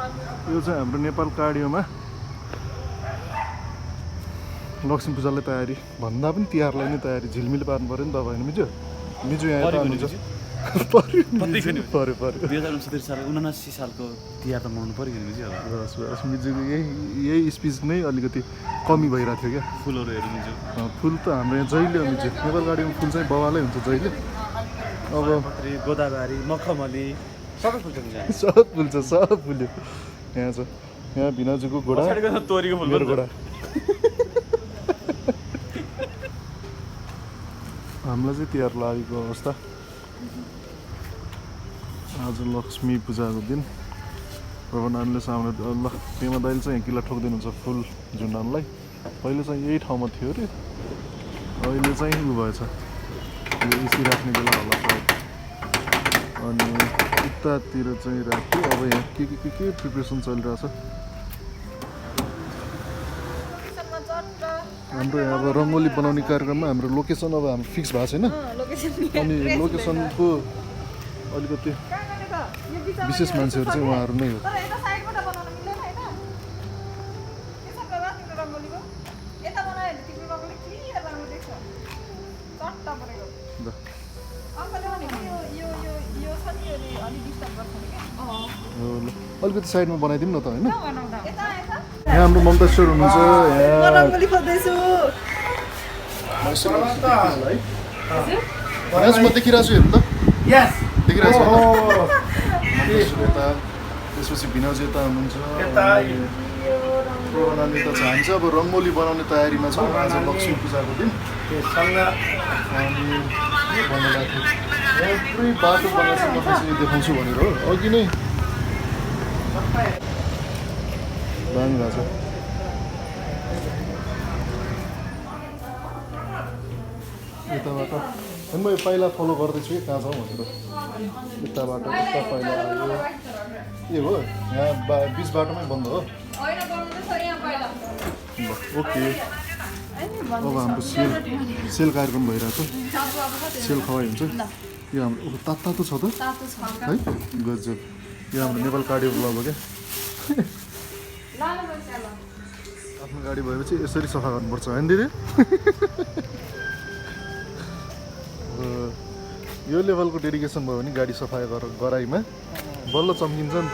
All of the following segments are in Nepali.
यो चाहिँ हाम्रो नेपाल कार्डियोमा लक्ष्मी पूजालाई तयारी भन्दा पनि तिहारलाई नै तयारी झिलमिल पार्नु पऱ्यो नि त होइन मिजु मिजु यहाँ यता हुनुहुन्छ पऱ्यो 2069 साल 79 सालको तिहार त मनाउनु पऱ्यो नि मिजु बस मिजुको यही स्पिच नै अलिकति कमी भइरहेको थियो क्या फुलहरू हेर्नु मिजु फुल त हाम्रो यहाँ जहिले हो मिजु नेपाल कार्डियोमा फुल चाहिँ बवालै हुन्छ जहिले अब गोदावरी मखमली सबै फुल्छ सब फुल्यो यहाँ छ यहाँ भिनाजुको घोडा तोरीको फुल मेरो घोडा हामीलाई चाहिँ तिहार लागेको अवस्था आज लक्ष्मी पूजाको दिन नानीले सामने ल पेमा दाइले चाहिँ किल्ला ठोकिदिनुहुन्छ फुल झुन्डानलाई पहिले चाहिँ यही ठाउँमा थियो अरे अहिले चाहिँ उ भएछ यो इसी राख्ने बेला होला सायद अनि उतातिर चाहिँ राख्यो अब यहाँ के प्रिपरेसन चलिरहेछ हाम्रो यहाँ अब रङ्गोली बनाउने कार्यक्रममा हाम्रो लोकेसन अब हाम्रो फिक्स भएको छैन अनि लोकेसनको अलिकति विशेष मान्छेहरू चाहिँ उहाँहरू नै हो अलिकति साइडमा बनाइदिउँ न त होइन यहाँ हाम्रो ममता स्टोर हुनुहुन्छ म देखिरहेको छु हेर्नु त देखिरहेको छु यता त्यसपछि भिनाजु यता हुनुहुन्छ प्रोग्राम यता छ हामी चाहिँ अब रङ्गोली बनाउने तयारीमा छौँ आज लक्ष्मी पूजाको दिन अनि भन्नुभएको थियो पुरै बाटो बनाएको म त्यसरी देखाउँछु भनेर हो अघि नै दामी भएको छ यताबाट अनि म यो पाइला फलो गर्दैछु कि कहाँ छौँ भनेर यताबाट यता पाइला आयो के हो यहाँ बिच बाटोमै बन्द हो ओके अब हाम्रो सेल कार्यक्रम भइरहेको छ सेल खवाई हुन्छ यो हाम्रो तातो छ त है गजब यो हाम्रो नेपाल कार्डियो ब्लग हो क्या आफ्नो गाडी भएपछि यसरी सफा गर्नुपर्छ होइन दिदी यो लेभलको डेडिकेसन भयो भने गाडी सफा गराइमा बल्ल चम्किन्छ नि त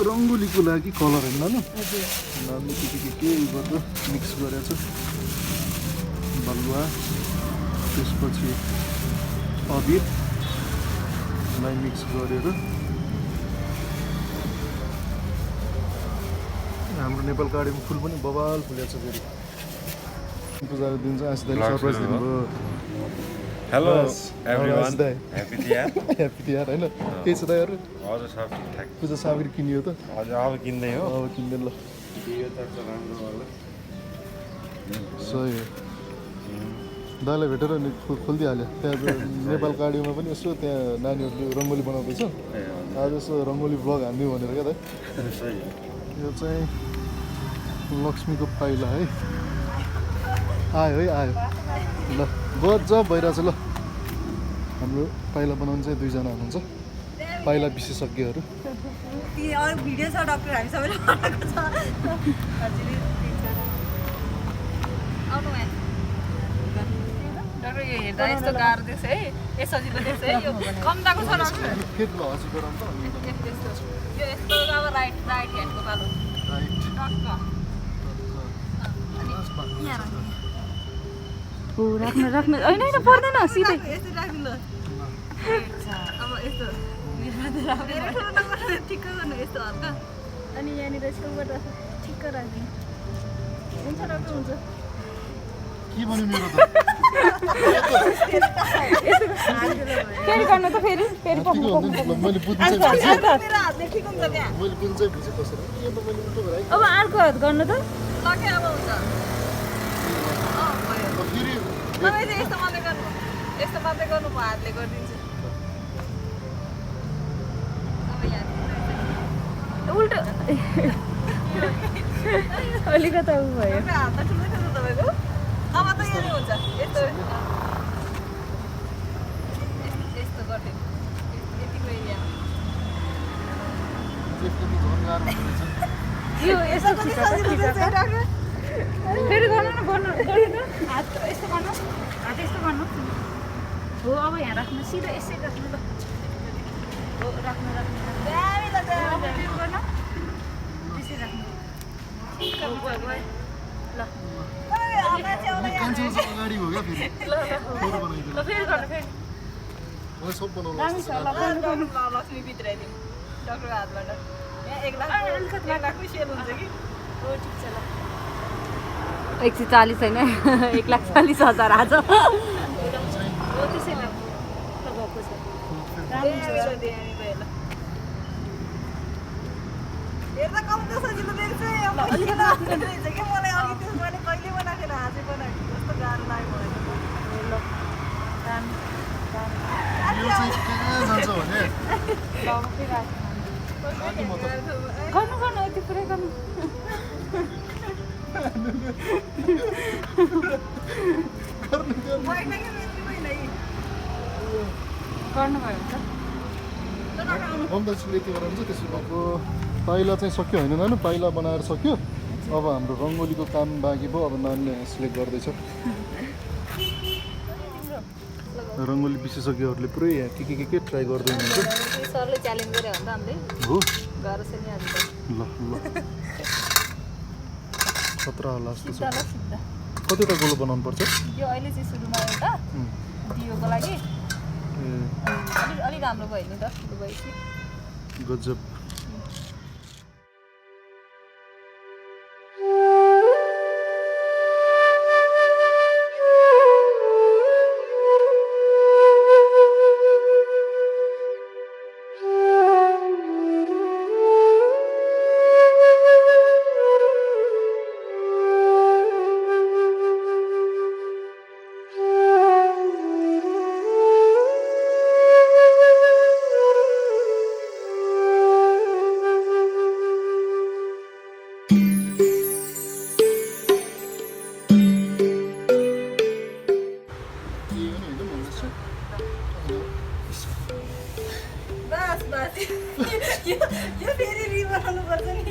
रङ्गोलीको लागि कलर होइन ल नामले के गर्दो मिक्स गरेको छु बलुवा त्यसपछि अबिरलाई मिक्स गरेर हाम्रो नेपाल कार्डियोमा फुल पनि बबाल फुलेको छ फेरि पूजाको दिन चाहिँ आसिदाले सरप्राइज दिनुभयो हेलो एभ्रीवन ह्यापी तिहार होइन के छ दाइहरू हजुर सब ठिकठाक पूजा सामग्री किनियो त हजुर अब किन्दै हो अब किन्दैन ल यो त राम्रो होला सही हो दाइलाई भेटेर नि खोलिदिइहाल्यो त्यहाँ नेपाल कार्डियोमा पनि यसो त्यहाँ नानीहरूले रङ्गोली बनाउँदैछ आज यसो रङ्गोली ब्लग हान्दिउँ भनेर क्या दाइ यो चाहिँ लक्ष्मीको पाइला है आयो ल गजब भइरहेछ ल हाम्रो पाइला बनाउनु चाहिँ दुईजना हुनुहुन्छ पाइला विशेषज्ञहरू भिडियो छ डाक्टर हामी सबैले बनाएको छ डाक्टर यो हेर्दा यस्तो गाह्रो देख्छ है ए सजिलो देख्छ है यो कम्दाको छ डाक्टर यो यस्तो अब राइट ह्यान्डको पालो राख्नु होइन पर्दैन सिधै यस्तो राख्नु ल अब यस्तो ठिक्क गर्नु यस्तो हल्का अनि यहाँनिर छेउबाट ठिक्क राख्नु हुन्छ डाक्टर हुन्छ के भन्यो मेरो त फेरि गर्नु त फेरि मैले बुझ्नु चाहिँ बुझेँ कसरी अब अर्को हात गर्नु त लके अब हुन्छ तपाईँ चाहिँ यस्तो मात्रै गर्नु म हातले गरिदिन्छु उल्टो अलिकति उ भयो हातमा ठुलो ठुलो तपाईँको अब त यस्तो हुन्छ यस्तो गाह्रो हुँदो रहेछ यो यसो फेरि गर्नु न गर्नु न हात यस्तो गर्नु हात यस्तो गर्नु हो अब यहाँ राख्नु सिधै यसै राख्नु ल हो राख्नु राख्नु दामी ल दामी फेरि गर्नु त्यसै राख्नु ल क्यान्सर अगाडि हो क्या फेरि फोटो बनाइदिनु ल फेरि गर्नु फेरि मलाई सब बनाउनु दामी छ ल लक्ष्मी भित्राइदिउँ डक्टरको हातबाट यहाँ 1 लाखको सेल हुन्छ कि हो ठिक छ ल 140 होइन 1,40,000 आज हो त्यसै लाग्नु ल गएको छ हेर्दा कम त सजिलो देख्छ अलिकति रहेछ कि मलाई अघि त्यो मैले कहिले बनाएको आजै बनाएको कस्तो गाह्रो लाग्यो मलाई यो चाहिँ कहाँ जान्छ भने गर्नु गर्नु यति पुरै गर्नु गर्नुभयो हुन्छ बमदासी यति गरेर हुन्छ त्यसो भएको पाइला चाहिँ सक्यो होइन नानु पाइला बनाएर सक्यो अब हाम्रो रङ्गोलीको काम बाँकी भयो अब नानीले सिलेक्ट गर्दैछ रङ्गोली विशेषज्ञहरूले पुरै यहाँ के ट्राई गर्दै हुनुहुन्छ सरले च्यालेन्ज गरे हो नि त हामीले हो गाह्रो छ नि आज त ल ल खतरा होला जस्तो छ सिधा ल सिधा कतिवटा गोलो बनाउनु पर्छ यो अहिले चाहिँ सुरुमा एउटा दियोको लागि ए अलिक राम्रो भयो नि त भएपछि गजब बस बस यो फेरि रिबनाउनु पर्छ नि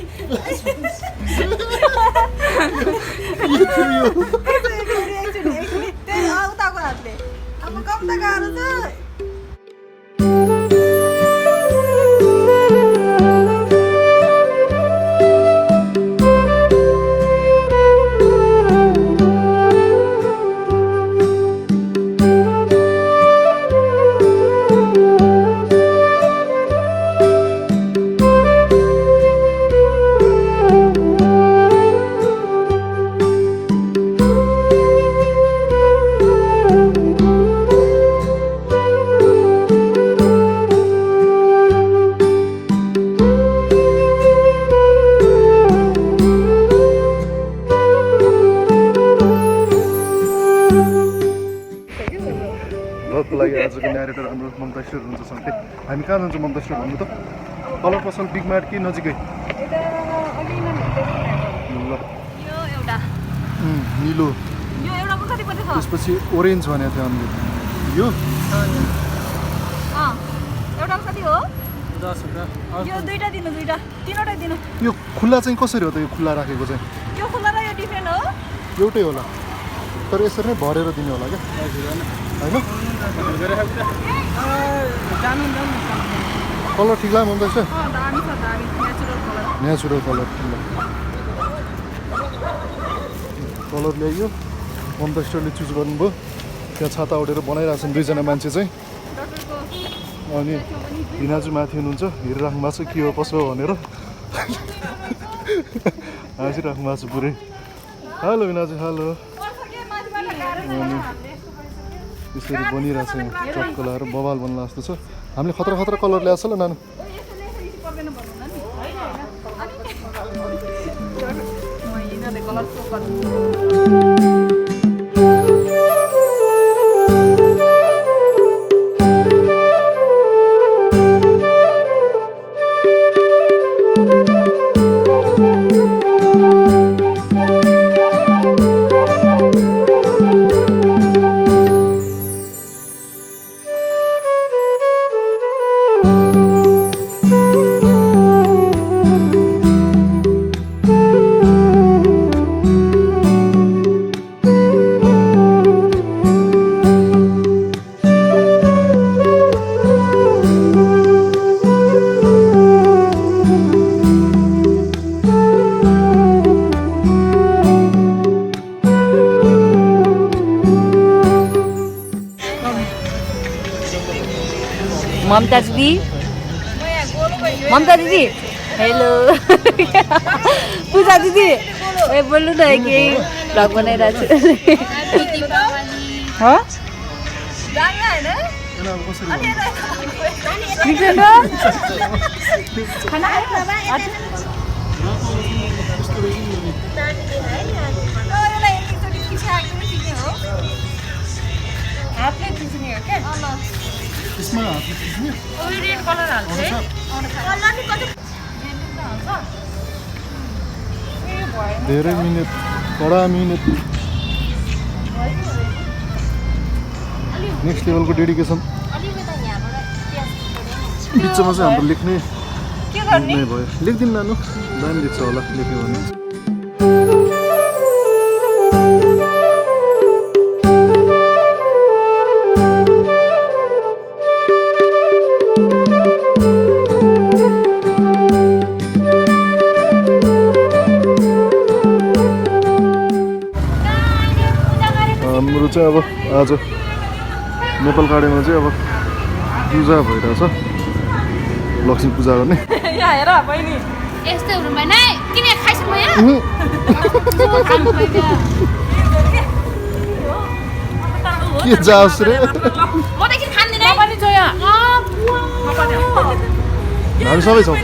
एकचोटि त्यही उताको हातले अब कम त गाह्रो छ को लागि आजको न्यारेटर हाम्रो ममता स्टोर हुन्छ सँगै हामी कहाँ जान्छौँ ममता स्टोर भन्नु त कलर पसल बिग मार्ट कि नजिकै ल यो एउटा निलो यो एउटाको कति पर्छ त्यसपछि ओरेन्ज भनेको थियो हामीले यो एउटाको कति हो 10 यो दुईटा दिनु दुईटा तीनवटा दिनु यो खुल्ला चाहिँ कसरी हो त यो खुल्ला राखेको चाहिँ यो खुल्ला र यो डिफरेन्ट हो एउटै होला तर यसरी नै भरेर दिने होला क्या होइन कलर ठिक लाग्यो ममता स्टोर दामी छ दामी नेचुरल कलर कलर ल्याइयो ममता स्टोरले चुज गर्नुभयो त्यहाँ छाता उडेर बनाइरहेको छन् दुईजना मान्छे चाहिँ अनि हिनाजु माथि हुनुहुन्छ हेरिराख्नु भएको छ के हो कसो हो भनेर हाँसिराख्नु भएको छ पुरै हेलो हिनाजु हेलो अनि त्यसरी बनिरहेको छ टक्क लगाएर बवाल बन्ला जस्तो छ हामीले खतरा खतरा कलर ल्याएको छ ल नानु ममता दिदी हेलो पूजा दिदी ए बोल्नु न केही भ्लग बनाइरहेको छु हातले खिच्ने हो क्या त्यसमा हातले खिच्ने रेड कलर हाल्छ है धेरै मिहिनेत कडा मिहिनेत नेक्स्ट लेभलको डेडिकेसन बिचमा चाहिँ हाम्रो लेख्ने भयो लेख्दिनु नानु दामी लेख्छ होला लेख्यो भने हाम्रो चाहिँ अब आज नेपाल गाडीमा चाहिँ अब पूजा भइरहेछ लक्ष्मी पूजा गर्ने यहाँ हेर बहिनी यस्तोहरू मैना किन खाइस म यहाँ के जाओस् रे म त के खान्दिन है पनि जो यहाँ हामी सबै छौँ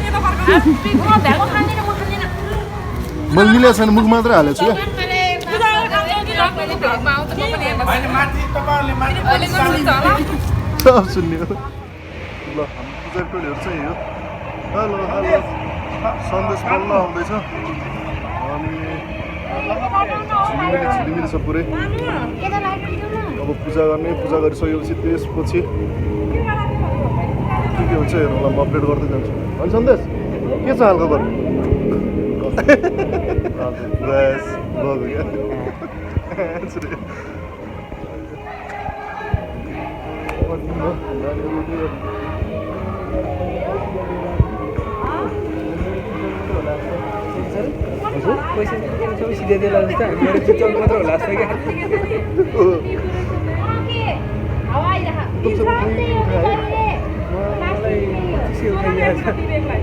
मैले मिलेको छैन मुख मात्रै हालेको छु क्या सुन्ने हो ल हाम्रो पूजा टोलीहरू चाहिँ यो हेलो हेलो सन्देश बल्ल आउँदैछ अनि छिडिमिडी छ पुरै अब पूजा गर्ने पूजा गरिसकेपछि त्यसपछि के हुन्छ हेरौँ ल म अपडेट गर्दै जान्छु अनि सन्देश के छ हालखबर बस भयो क्या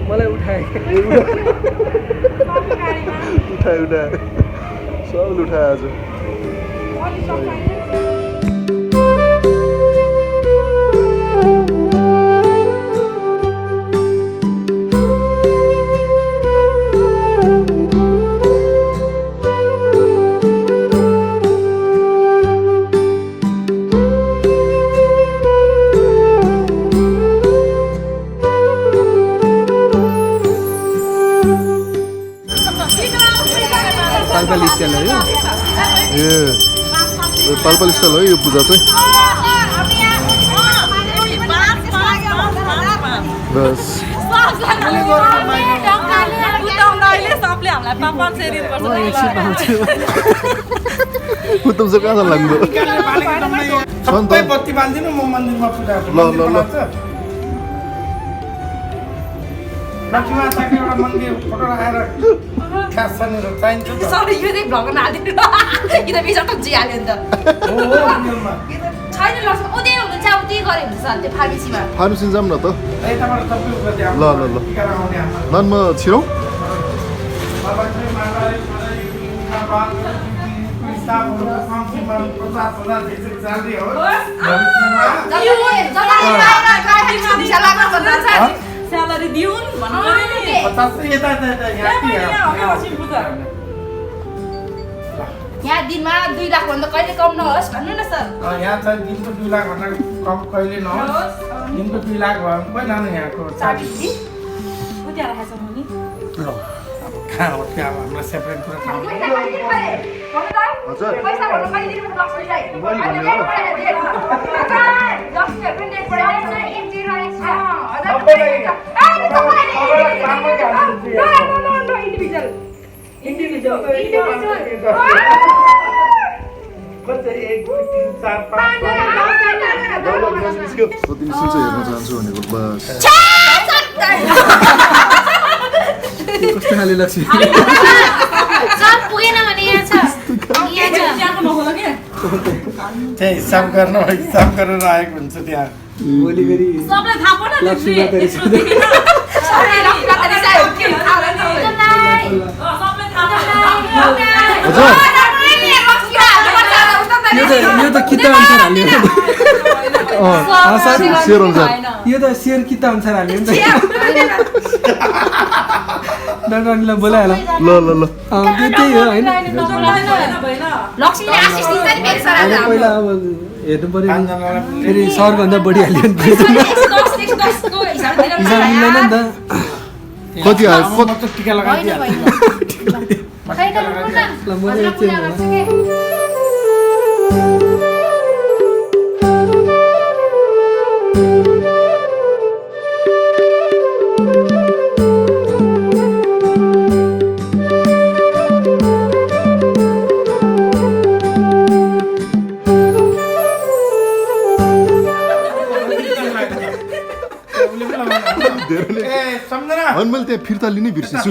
मलाई उठाए सबले उठाए आज पालपाल स्टाइल हो ए पालपाल स्टाइल हो यो पूजा चाहिँ बस उत्तम चाहिँ कहाँ लाग्नु बत्ती बाल्दिनु म मन्दिरमा पूजा ल ल ल लक्ष्मी माताको एउटा मन्दिर फोटो राखेर खास छैन चाहिन्छ सरी यो चाहिँ भ्लग नहालिदिनु कि त बिचमा जिहाल्यो नि त छैन लक्ष्मी उतै हुनुहुन्छ अब त्यही गरे हुन्छ सर त्यो फार्मेसीमा फार्मेसी जाऊँ न त यताबाट सबै उता त्यहाँ ल ल ल नानमा छिरौँ स्यालेरी दिउन् भन्नु यहाँ दिनमा 2 लाख भन्दा कहिले कम नहोस् भन्नु न सर यहाँ चाहिँ दिनको 2 लाख भन्दा कम कहिले नहोस् दिनको 2 लाख भयो भने पनि लानु यहाँको चार्जेस कति राखेछ मुनि ल अब कहाँ हो त्यहाँ हामीलाई सेपरेट कुरा थाहा हजुर पैसा भन्नु कहिले दिनु लक्ष्मीलाई मैले इन्डिभिजुअल 1 2 3 4 5 तिमी सुन्छ हेर्न चाहन्छु भनेको बस कस्तो खाले लक्ष्मी सर पुगेन भने यहाँ छ यहाँ छ त्यहाँ हिसाब गरेर आएको हुन्छ त्यहाँ भोलि फेरि सबलाई थाहा पो न लक्ष्मी माता रिसाउँछ। सबलाई थाहा हजुर यो त किता अनुसार हाल्ने हो। सेयर अनुसार यो त सेयर किता अनुसार हाल्ने हो नि त। डाक्टरनीलाई बोलाइहाल। ल ल ल त्यो त्यही हो होइन। लक्ष्मीले आशिष दिन्छ नि मेरो छोरालाई। पहिला अब हेर्नु पर्यो नि। फेरि सरभन्दा बढी हाल्यो नि। 10 को हिसाबले हिसाब मिल्दैन नि त। कति आयो म त टिका लगाइदिइहाल्छु। ल म चाहिँ एकछिन होला। ए सम्झना अनि मैले त्यहाँ फिर्ता लिनै बिर्सेछु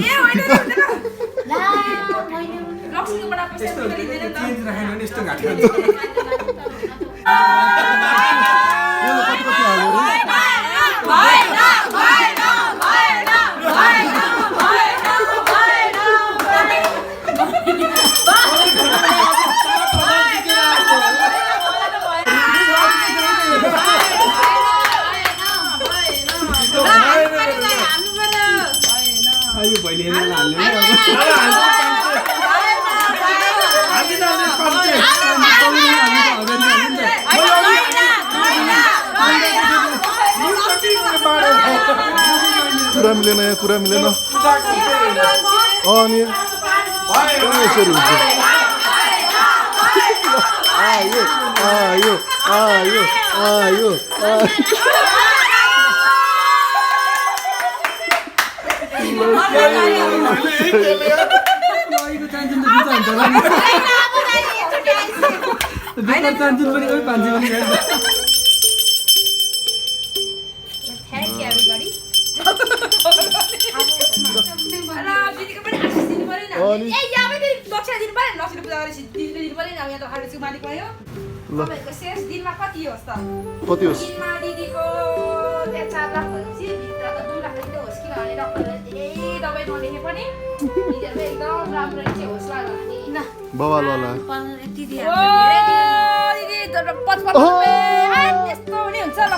लक्ष्मीकोबाट पैसा लिँदैन नि त। चेन्ज राखेन भने यस्तो घाटा हुन्छ। यो भैले हाल्ने कुरा मिलेन यहाँ कुरा मिलेन अनि यसरी हुन्छ आयो आयो आयो आयो चान्चुन पनि कोही पान्छे पनि थ्याङ्क यू एभ्रीबडी। ल दिदीको पनि आशिष दिनु पर्यो नि। अनि? ए यहाँ पनि दक्षिणा दिनु पर्यो नि। लक्ष्मी पूजा गरेपछि दिदीले दिनु पर्यो नि। अब यहाँ त हार्वेस्टको मालिक भयो। तपाईँहरूको शेष दिनमा कति होस् त? कति होस् दिनमा दिदीको त्यहाँ 4 लाख भनेपछि भित्र त 2 लाख जति होस्। किनभने डक्टरले धेरै दबाई नलेखे पनि दिदीहरूको एकदम राम्रो चाहिँ होस् ल हामी। बवाल वाला ओ दिदी तर 55 रुपैयाँ त्यस्तो पनि हुन्छ ल।